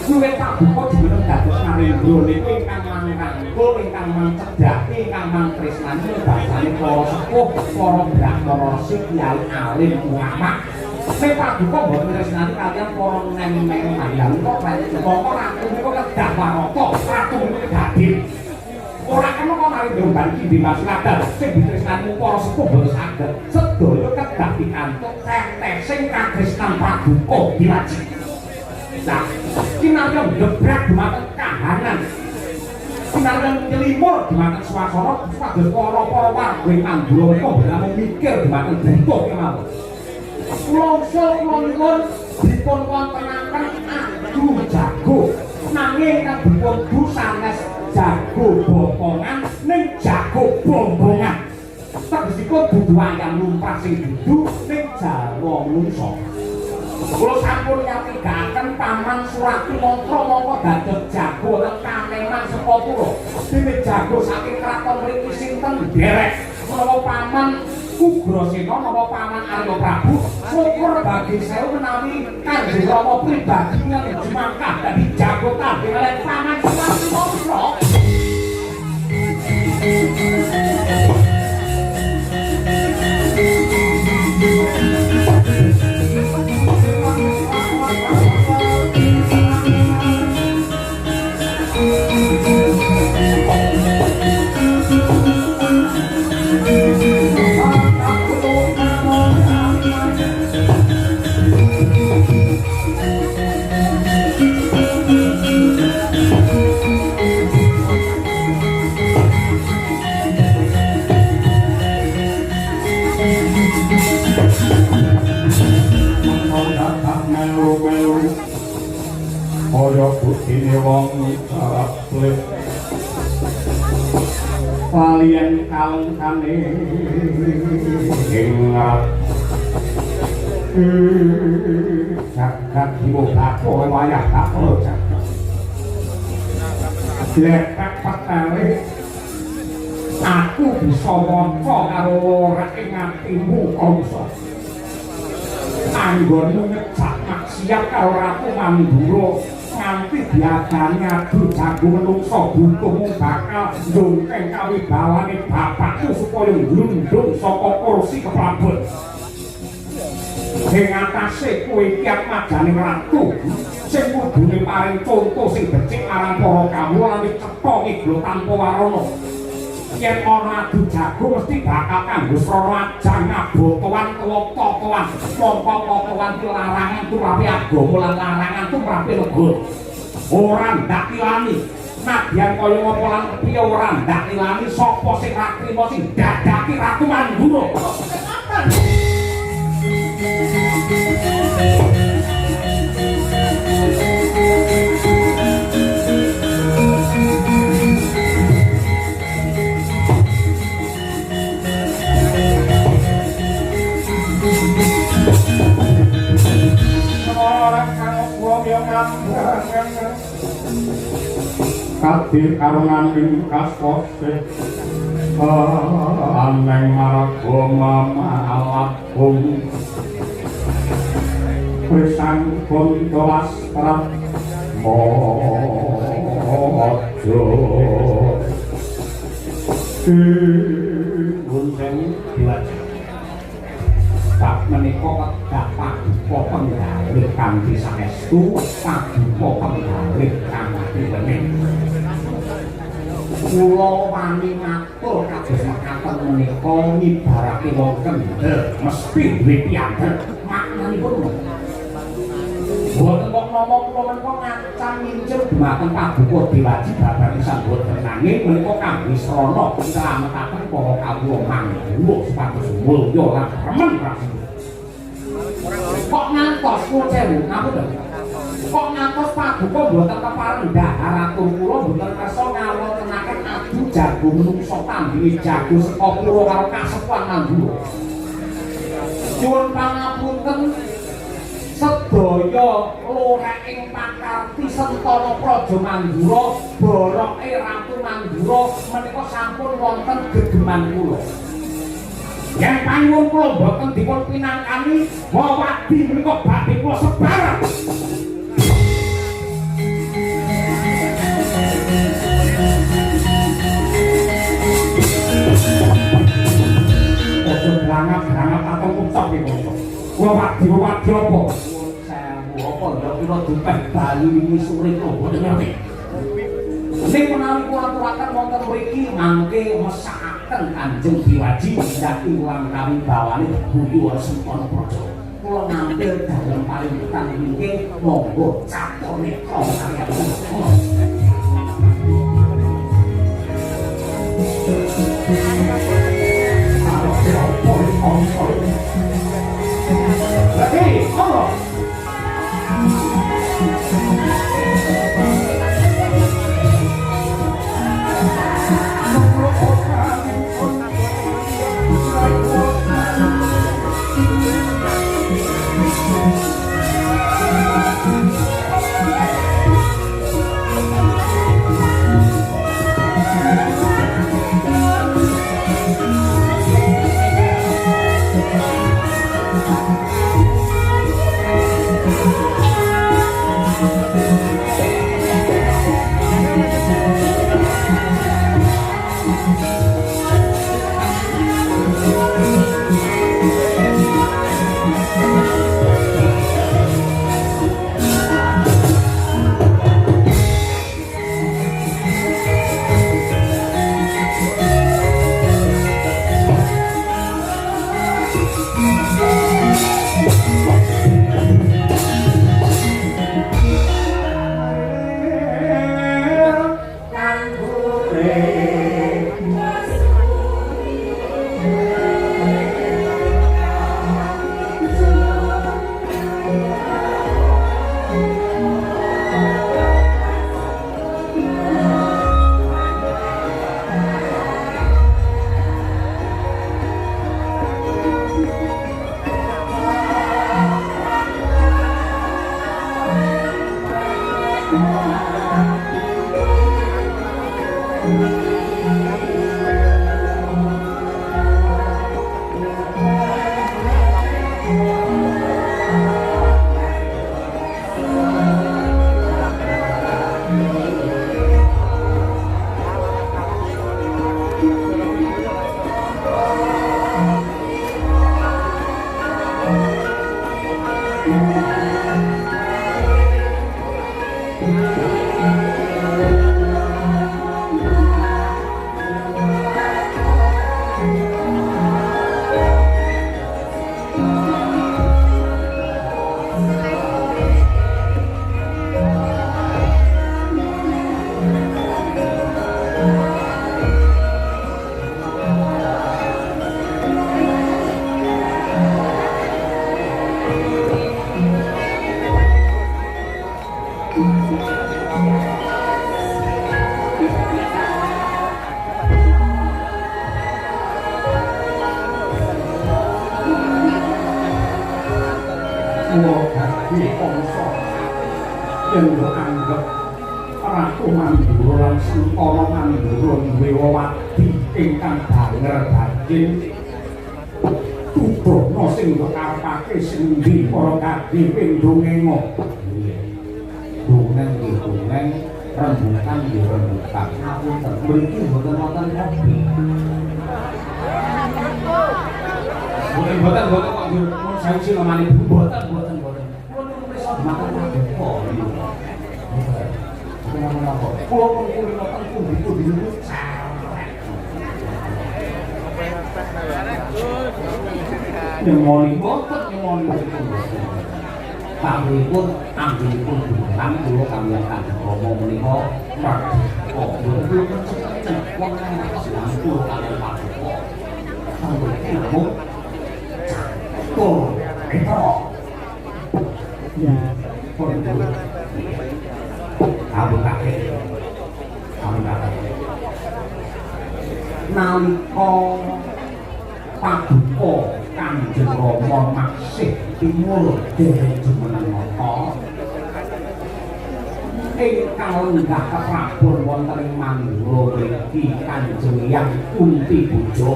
Suwe tak buka jumeneng dados narindo niki ingkang mangrangkul ingkang mancedak ingkang mantresnani basane para sepuh para brahmana resik kyai alim ulama Sing paduka boten tresnani kaliyan para neng-neng mandang kok mongko ratu niku kedah warata ratu niku gadhe ora kena kok mari domban iki Dimas Radar sing ditresnani para sepuh boten saged sedaya kedah pikantuk teh sing kagresnan paduka dilaji nah kinarya ndebrak dumateng kahanan kinarya nyelimur dumateng swasana supados para warga Mandura menika namung mikir dumateng drita kemawon Kulon-kulon dipun wontenaken adu jago nanging kan dipun du sanes jago bokongan ning jago bombongan tegesipun dudu ayam lumrah sing dudu ning Jawa Mungsa kula sampun nyatigaken paman Surati mantra mongko dados jago lan kaneman saka kula dene jago saking kraton mriki sinten derek menawa paman Ugrasena napa paman Arya Prabu syukur bagi saya menawi Kanjeng Rama pribadi ngen jumangkah dadi jago kabeh oleh paman Surati mantra Kaya bukine wong aplik kaliyan kalengkane ingat jagat dimobako wayah tak perlu jagat lekak petale aku bisa waca karo ora ing atimu kangsa anggonmu ngecak maksiat karo Ratu Mandura nganti diadani adu jago menungso bukumu bakal ndongkeng kawibawane bapakku supaya glundung saka kursi keprabot sing atase kowe kiat madane ratu sing kudune paring conto sing becik marang para kamu lan cetha iglo tanpa warana yen ana adu jago mesti bakal kanggo srajang abotoan kelop-totoan pompo-pompoan larangan turapi agama lan larangan turapi lega ora ndak kilani Nadyan kaya ngapa lan kepiye ora ndak nilani sapa sing ra trima sing dadaki Ratu Mandura. Kadir karungan ing kaspose aneng maraga mamalakum pisan bondo astrat mojo bunten diwaca tak menika dapat penggalih kanthi saestu paduka penggalih kanthi wening kula wani matur kados mekaten menika ngibarake wong kendel mesti duwe piyantuk maknanipun boten kok nama kula menika ngancam mincur dhumateng paduka diwaji babagan samboten nanging menika kangge srana slametaken para kawula mangga supados mulya lan remen prasaja kok ngantos kucewu ngapunten kok ngantos paduka mboten kepareng dhahar kula mboten kersa ngawontenaken adu jago menungsa tandinge jago seka kula karo kasepuhan Mandura nyuwun pangapunten sedaya lorek ing pakarti Sentana Praja Mandura boroke Ratu Mandura menika sampun wonten gegeman kula yen panyuwun kula boten dipun pinangkani wawadi menika badhe kula sebar ojo brangat-brangat atau ucap iki wawadi apa apa lho kira dipeh bayi wingi sore kok boten ngerti. Ning menawi kula aturaken wonten mriki mangke mesakaken Kanjeng Diwaji dadi ulang kawibawane Buya Sentana Praja. Kula ngambil dalem paringkutan niki monggo catone karya kula. Hei, Allah. Mula dadi kongso yen yo anggep Ratu Mandura lan Sentara Mandura duwe wewadi ingkang banger daging tubrukna sing mbok karepake sing ndi para kadhe pendongengo. Dongeng nggih dongeng, rembukan nggih rembukan. Ngapunten mriki mboten wonten kopi. Boten kok saya sing ngamani boten. Makan apa? Kenapa? Kulo pun makan pundi dulu. Nyemoni boten Panglipun bintang kula kaliyan Kanjeng Rama menika kok belum kenceng wong sedang kula kaliyan Paduka. Namun tuh itu Ya. kamu kakek nalika Paduka Kanjeng Rama maksih timur dereng jumeneng nata ingkang lenggah keprabon wonten ing Mandura mriki Kanjeng Hyang Kunti Boja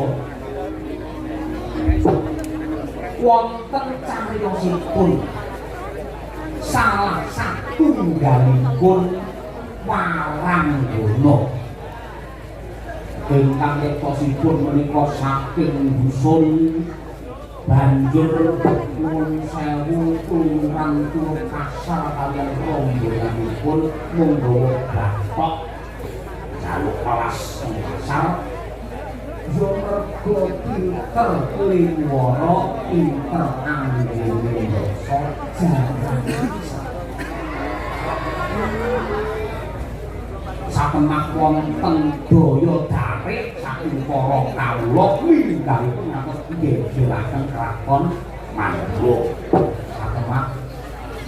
wonten cariyosipun salah satunggalipun Waranggana ingkang yektosipun menika saking dusun banjur nuwun sewu tumuran kasar kaliyan rombonganipun munggawa bathok jaluk kelas kasar yo mergo pinter liwara pinter anggone basa jaran satemah wonten daya darik saking para kawula minggalipun ngantos nggegiraken kraton Mandura satemah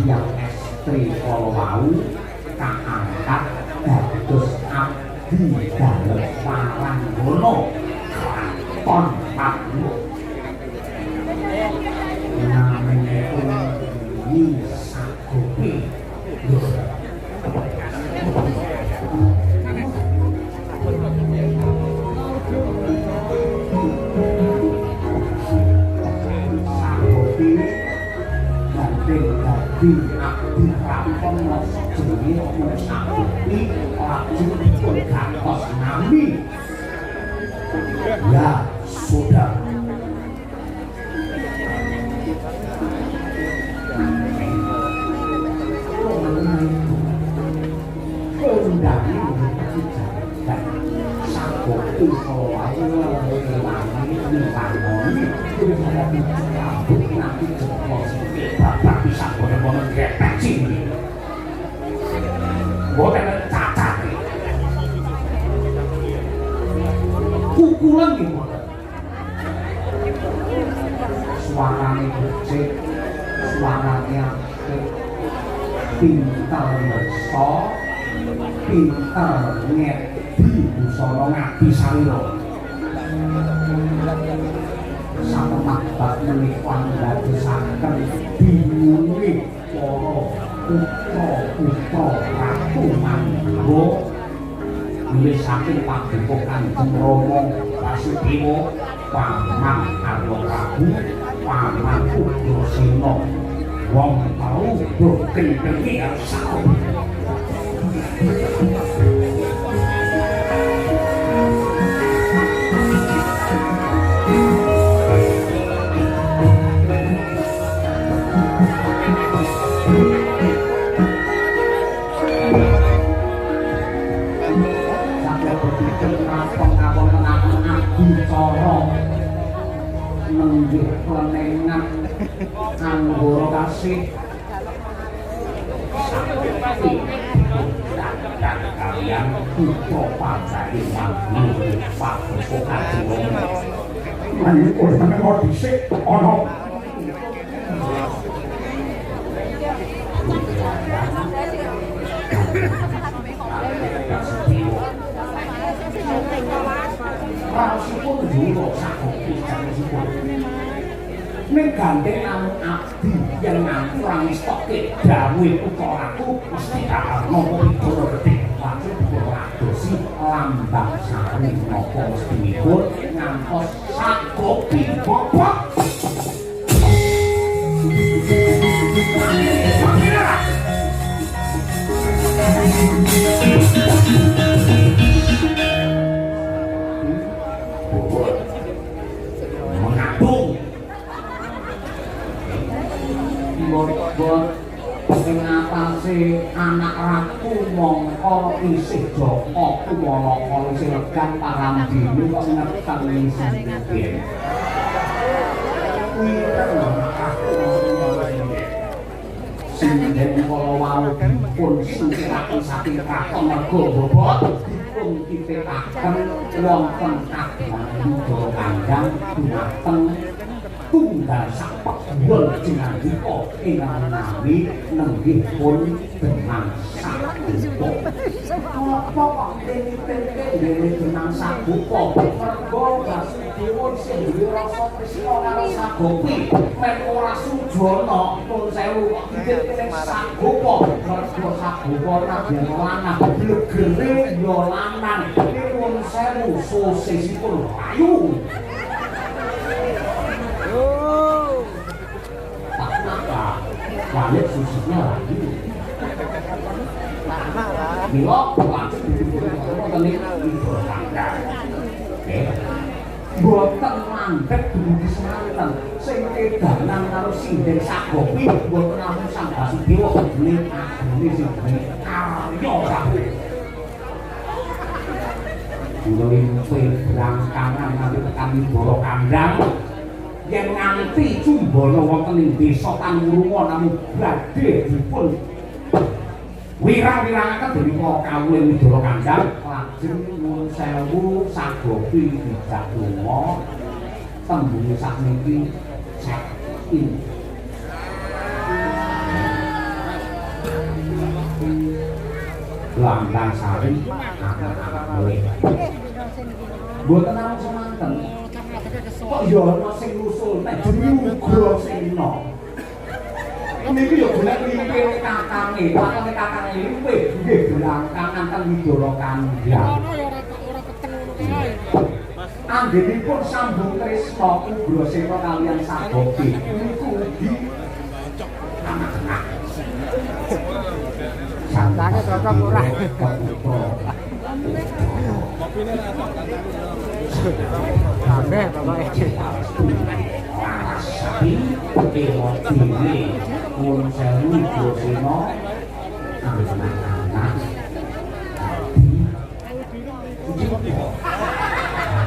tiyang estri kala wau kaangkat dados abdi dalem Waranggana kraton Mandura naminipun Sagopi dadi abdi kraton rasa jenenge Sagopi lajeng dipun gantos nami ya sudah kondangi dan Sagopi selawae ngelani nilangoni kuwi rambut nanti jempol bapak bisa boten-boten getek sini boten cacat kukulan nggih boten suarane becik suarane apik pinter ngerso pinter ngedi busana ngadi salira satemah bab menika ndadosaken bingunge para putra Ratu Mandura milih saking Paduka Kanjeng Rama Basudewa Paman Arya Prabu Paman Ugrasena wong tau bokeng-bokeng Sagopi nenggih klenengan anggara kasih dan kalian putra pajake Mandura Paduka Kanjeng Rama lan kok meneng dhisik ana rasipun dulu Sagopi sanesipun ning gandeng abdi yang kurang stoke dawuh utaraku mesti bakal nampa pidana gedhe wajib ngadosi lambang sari napa mestinipun ngantos sakopi bobok. Mengabung bot-bot ing atase anak ratu mongko isih Joko Kumala isih legan parandene kok ngeteng sing Sinden kala wau pun singkirake saking kraton merga bobot dipun titikaken wonten kagungan Yudha Kandhang dumateng tunggal sapak wol jinandika ingkang nami nenggih pun Benang Sabuka. Apa kok dene Benang Sabuka merga Basudewa sing duwe rasa tresna karo Sagopi men ora sujana pun sewu kok dikene Sabuka merga Sabuka nadyan lanang blegere ya lanang pun sewu sosisipun ayu. Balik susahnya lagi. Bila lanjut dipun tenik Yudha Kandhang. Boten landhep dumugi semanten sing edanan karo Sinden Sagopi boten namung Sang Basudewa ning agune sing karya kabeh. Kula limpe brangkangan nganti tekan Yudha Kandhang. Yen nganti Cumbana wonten ing desa Tanurunga namung badhe dipun wirang-wirangaken dening para kawula Yudha Kandhang lajeng nuwun sewu Sagopi dijak lunga tembunge sakniki check in. Lambang Sari anak-anak mulih mboten namung semanten kok ya ana sing nusul nek jenenge uga sena niki ya golek limpe kakange kakane limpe nggih belangkangan teng Yudha Kandhang ora ketemu kae anggenipun sambung tresna Ugrasena kaliyan Sagopi niku ugi anak-anak santane cocok ora kabeh pokoke sapi emotine pun sewu Ugrasena anak-anak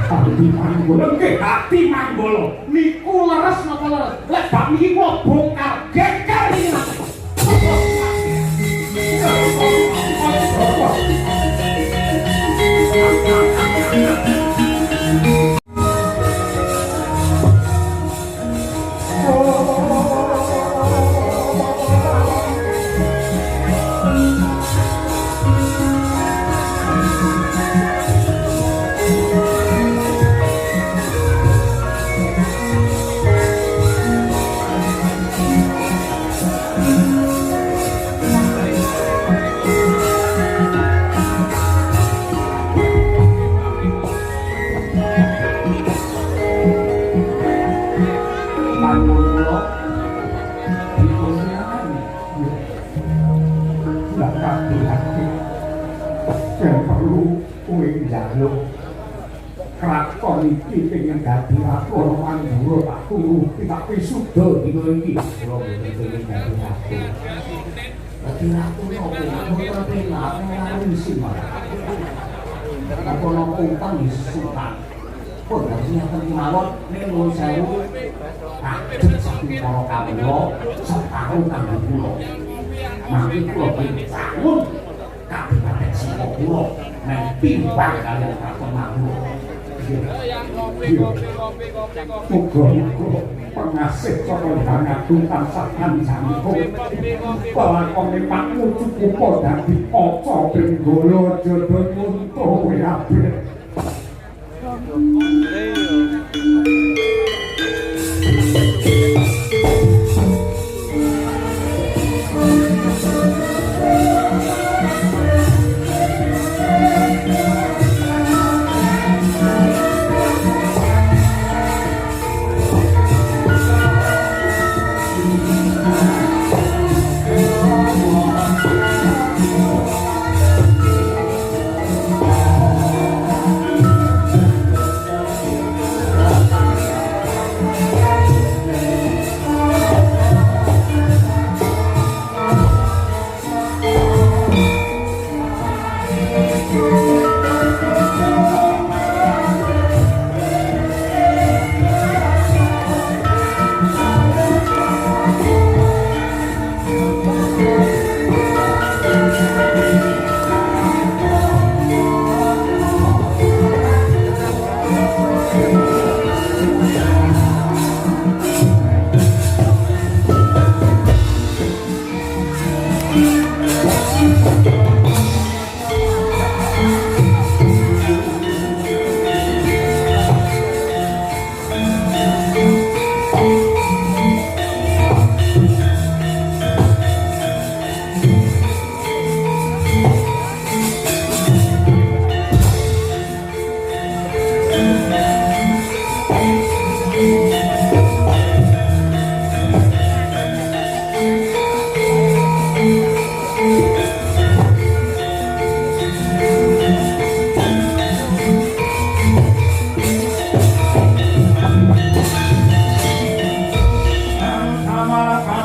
Hati Manggolo nggih Hati Manggolo niku leres napa leres lek bab niki kok bongkar geger iki Kraton iki pengen dadi ratu Manggura tak turuti tak pisuda dina iki kula mboten pengen dadi ratu. Dadi ratu nopo mboten penak ngarep isin malah. Apa nopo utang sultan. Pun ternyata mawon ning nuwun sewu kaget saking para kawula setahun kanggo kula. Mangke kula bangun Kabupaten Singapura nang pimpang kaliyan Kraton Manggura. Muga-muga pengasih saka Hyang tansah anjangku pelakone pakmu cukup dadi kaca benggala jodoh muntuh apik.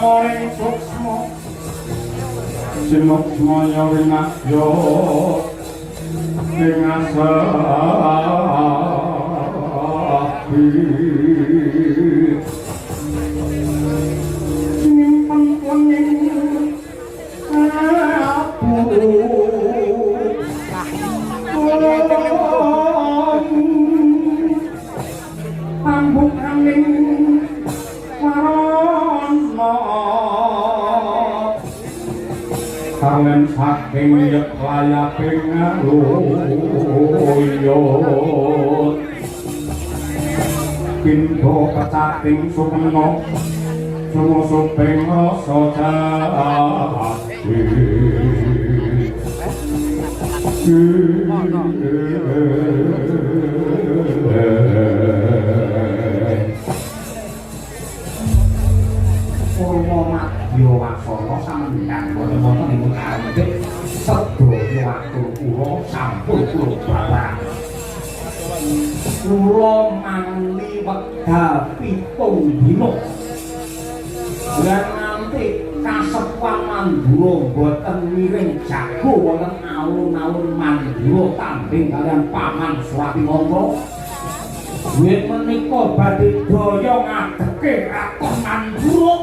pamoling suksma sinuk semaya winasya ing asati nyimpen wengi ambung angin warana kalen saking yek layaping luyut pintu kecating sumena sumusuping rasa jati Purwa Madya Wasana samendang wonten ing karepipun sedaya waktu kula sampun kula babar. Kula mangli wekdal 7 dina. Lan nganti kasepuan Mandura boten miring jago wonten alun-alun Mandura tanding kalian Paman Suratimangsa. Yen menika badhe daya ngadheke Raton Mandura.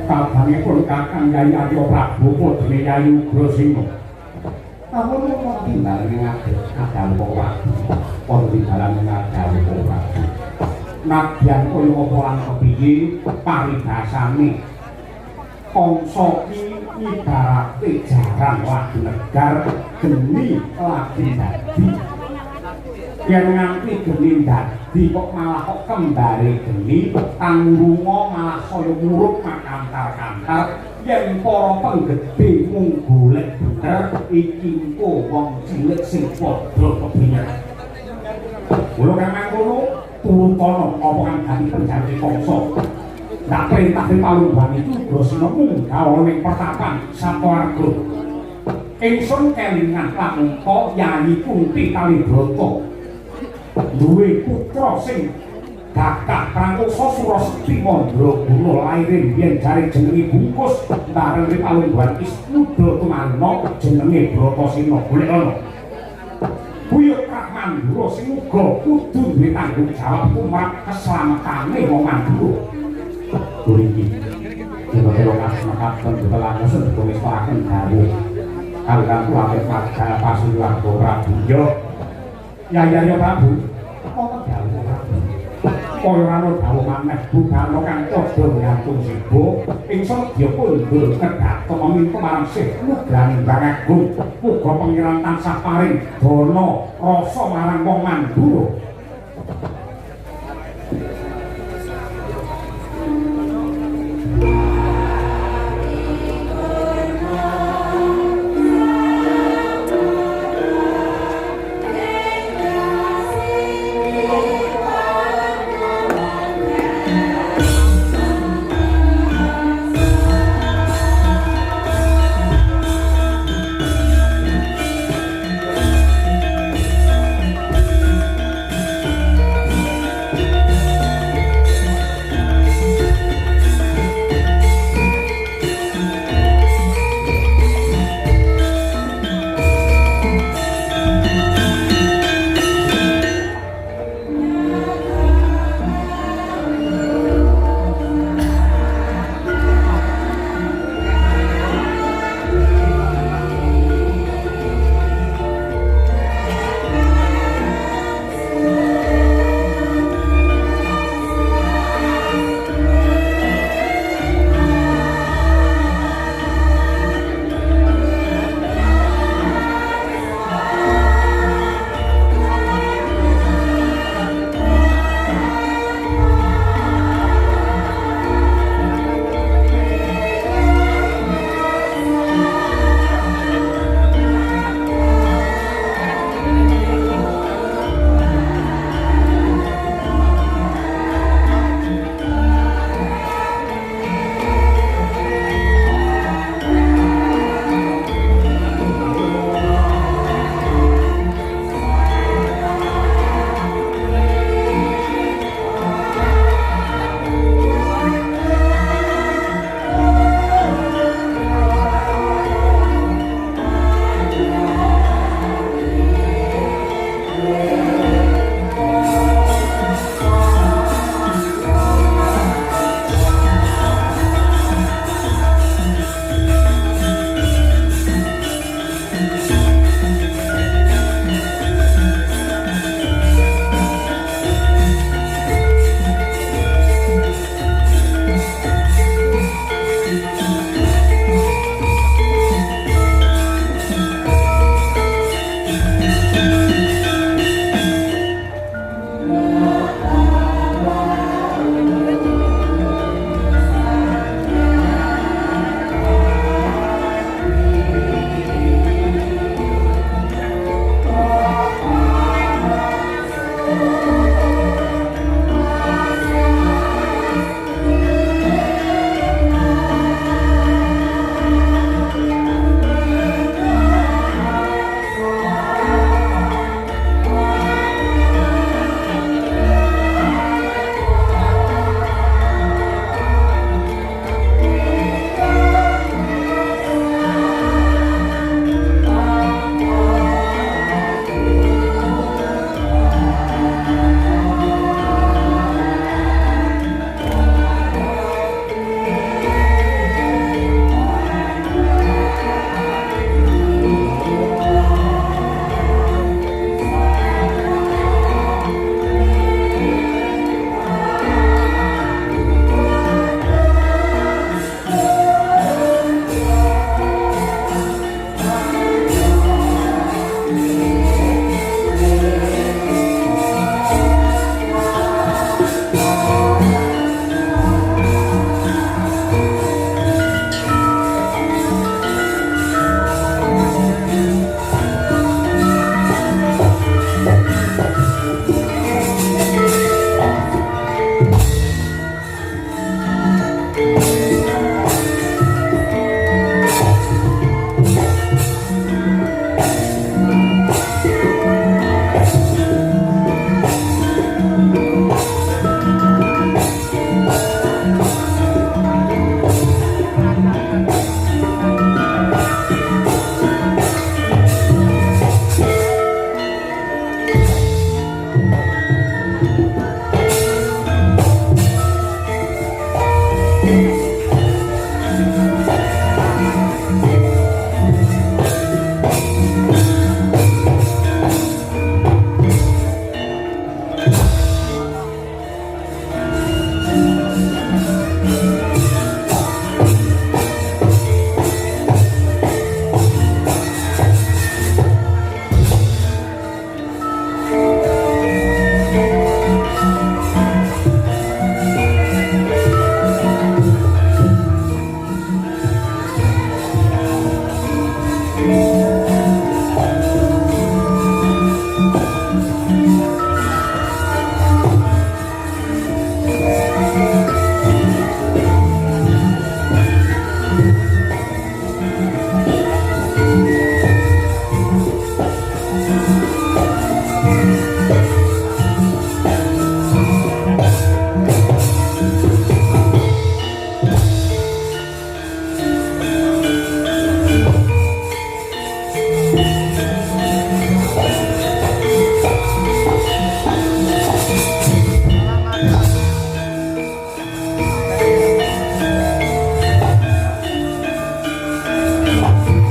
Kabangipun Kakang Yayi Arya Prabu Putri Yayi Ugrasingha. Amun wonten tinggal ing ngadeg kadang ora. Wonten ing dalan ngadeg ora. Nadyan kaya apa lan kepiye paribasane kangsa iki ibarate jaran lagi negar geni lagi dadi yen nganti geni dadi kok malah kok kembali geni kang lunga malah saya muruk makantar-kantar yen para penggede mung golek bener iki engko wong cilik sing padha kepingin kula kang mangkono turun kono apa kang dadi penjanji kongso ndak perintah Palungguan itu Grasina mung gawe ning pertapan Saparga ingsun kelingan lamungka Yayi Kunti Kalibrata duwe putra sing gagah Prangkosa Surasekti Mandraguna laire yen jare jenenge bungkus bareng ri Palungguan Isnuda tumana jenenge Bratasena golek ana Buyut Mandura sing uga kudu duwe tanggung jawab umat keslametane wong Mandura iki kira-kira kasmakaken ditelan sedaya saken dawuh kangge kuwate marga Pasuruan Prabu ya Prabu apa dawuh Prabu kaya ana dawuh maneh Bugana kang padha ngantung sibo ingsun ya kundur kedhat pemimpin marang Sih Nugraning Bangagung uga pangeran tansah paring dana rasa marang wong Mandura